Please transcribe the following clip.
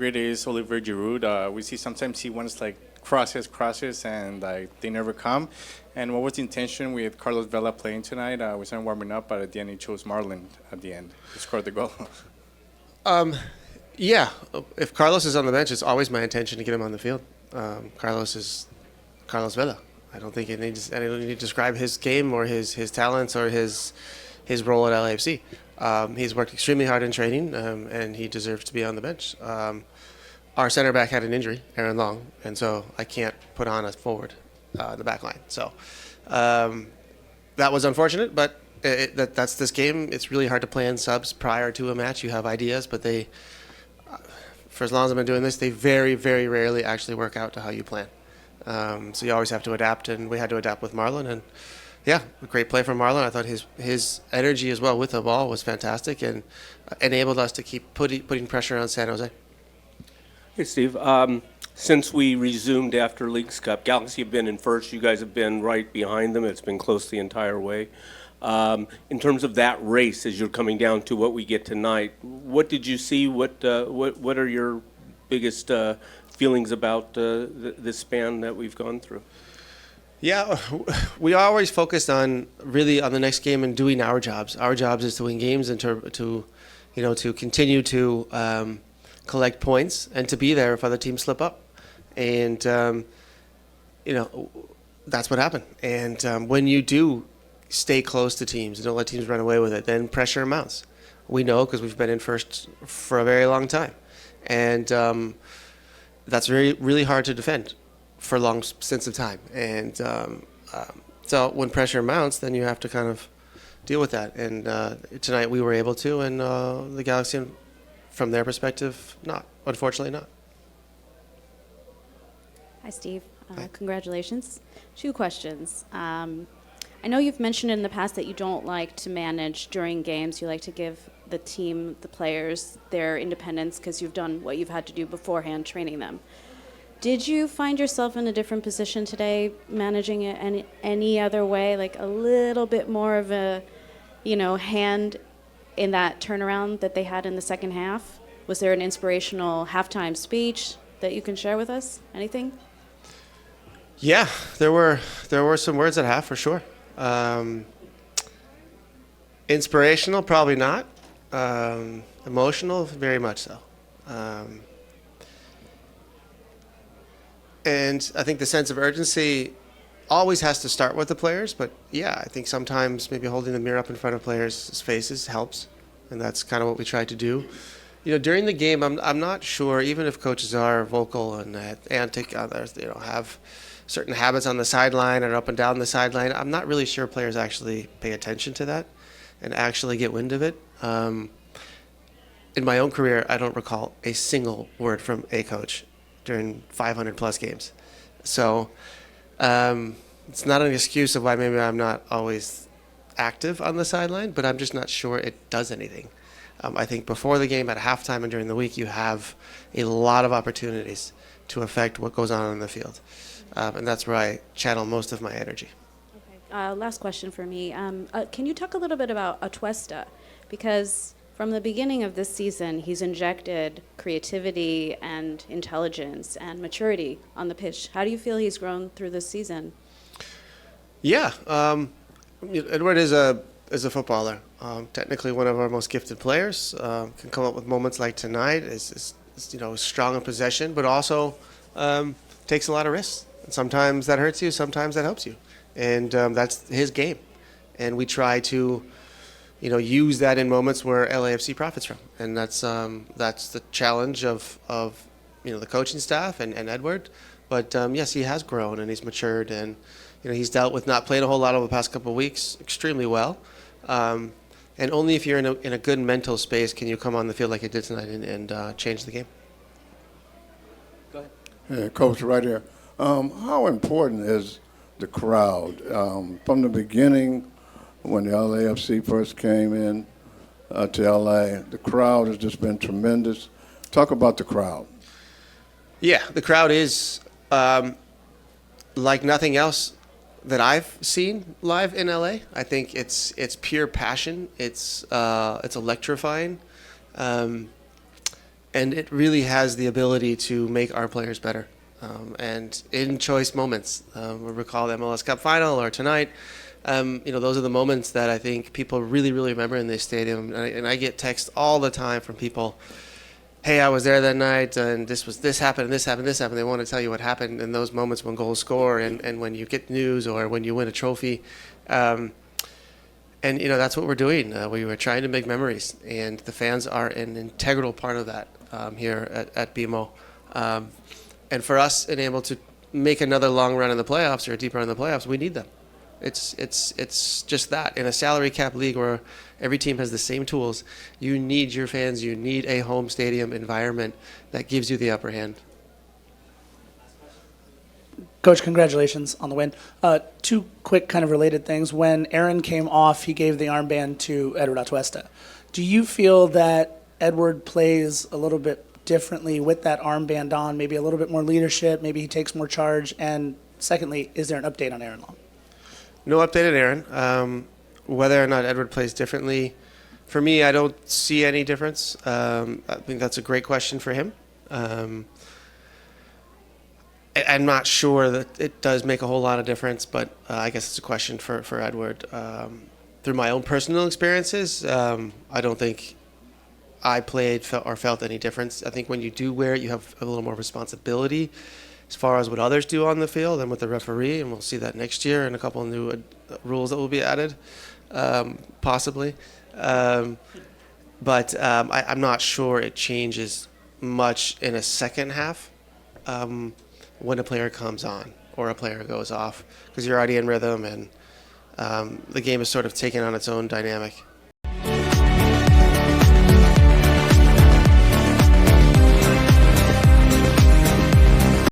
Great is Oliver Giroud. We see sometimes he wants like crosses, and like they never come. And what was the intention with Carlos Vela playing tonight? We started warming up, but at the end he chose Marlon at the end to score the goal. Yeah, if Carlos is on the bench, it's always my intention to get him on the field. Carlos is Carlos Vela. I don't think I don't need to describe his game or his talents or his role at LAFC. He's worked extremely hard in training, and he deserves to be on the bench. Our center back had an injury, Aaron Long, and so I can't put on a forward in the back line. So that was unfortunate, but that's this game. It's really hard to plan subs prior to a match. You have ideas, but for as long as I've been doing this, they very, very rarely actually work out to how you plan. So you always have to adapt, and we had to adapt with Marlon. And yeah, a great play from Marlon. I thought his energy as well with the ball was fantastic and enabled us to keep putting pressure on San Jose. Hey, Steve. Since we resumed after Leagues Cup, Galaxy have been in first. You guys have been right behind them. It's been close the entire way. In terms of that race, as you're coming down to what we get tonight, what did you see? What are your biggest feelings about this span that we've gone through? Yeah, we always focused on really on the next game and doing our jobs. Our jobs is to win games and to continue to collect points and to be there if other teams slip up. And that's what happened. And when you do stay close to teams and don't let teams run away with it, then pressure mounts. We know because we've been in first for a very long time, and that's really hard to defend for long stints of time. And so when pressure mounts, then you have to kind of deal with that. And tonight we were able to, and the Galaxy, from their perspective, not. Unfortunately, not. Hi, Steve. Hi. Congratulations. 2 questions. I know you've mentioned in the past that you don't like to manage during games. You like to give the team, the players, their independence because you've done what you've had to do beforehand, training them. Did you find yourself in a different position today, managing it any other way, like a little bit more of a, hand in that turnaround that they had in the second half? Was there an inspirational halftime speech that you can share with us? Anything? Yeah, there were some words at half for sure. Inspirational, probably not. Emotional, very much so. And I think the sense of urgency always has to start with the players, but yeah, I think sometimes maybe holding the mirror up in front of players' faces helps, and that's kind of what we tried to do. During the game, I'm not sure, even if coaches are vocal and antic, others, have certain habits on the sideline or up and down the sideline, I'm not really sure players actually pay attention to that and actually get wind of it. In my own career, I don't recall a single word from a coach during 500-plus games. So it's not an excuse of why maybe I'm not always active on the sideline, but I'm just not sure it does anything. I think before the game, at halftime, and during the week, you have a lot of opportunities to affect what goes on the field. And that's where I channel most of my energy. Okay. Last question for me. Can you talk a little bit about Atuesta? Because from the beginning of this season, he's injected creativity and intelligence and maturity on the pitch. How do you feel he's grown through this season? Yeah, Edward is a footballer. Technically, one of our most gifted players. Can come up with moments like tonight. Is strong in possession, but also takes a lot of risks. And sometimes that hurts you. Sometimes that helps you, and that's his game. And we try to, use that in moments where LAFC profits from, and that's the challenge of the coaching staff and Edward. But yes, he has grown and he's matured, and he's dealt with not playing a whole lot over the past couple of weeks extremely well. And only if you're in a good mental space can you come on the field like you did tonight and change the game. Go ahead. Yeah, Coach, right here. How important is the crowd? From the beginning, when the LAFC first came in to LA, the crowd has just been tremendous. Talk about the crowd. Yeah, the crowd is like nothing else that I've seen live in LA. I think it's pure passion. It's electrifying. and it really has the ability to make our players better. And in choice moments, we recall the MLS Cup final or tonight. Those are the moments that I think people really, really remember in this stadium. And I get texts all the time from people, hey, I was there that night, and this happened, and this happened, this happened. They want to tell you what happened in those moments when goals score and when you get news or when you win a trophy. That's what we're doing. We were trying to make memories, and the fans are an integral part of that here at BMO. And for us, and able to make another long run in the playoffs or a deep run in the playoffs, we need them. It's just that. In a salary cap league where every team has the same tools, you need your fans, you need a home stadium environment that gives you the upper hand. Coach, congratulations on the win. Two quick kind of related things. When Aaron came off, he gave the armband to Edward Atuesta. Do you feel that Edward plays a little bit differently with that armband on, maybe a little bit more leadership, maybe he takes more charge? And secondly, is there an update on Aaron Long? No update on Aaron. Whether or not Edward plays differently, for me, I don't see any difference. I think that's a great question for him. I'm not sure that it does make a whole lot of difference, but I guess it's a question for Edward. Through my own personal experiences, I don't think I played or felt any difference. I think when you do wear it, you have a little more responsibility as far as what others do on the field and with the referee, and we'll see that next year and a couple of new rules that will be added, possibly. But I'm not sure it changes much in a second half when a player comes on or a player goes off, because you're already in rhythm and the game is sort of taking on its own dynamic.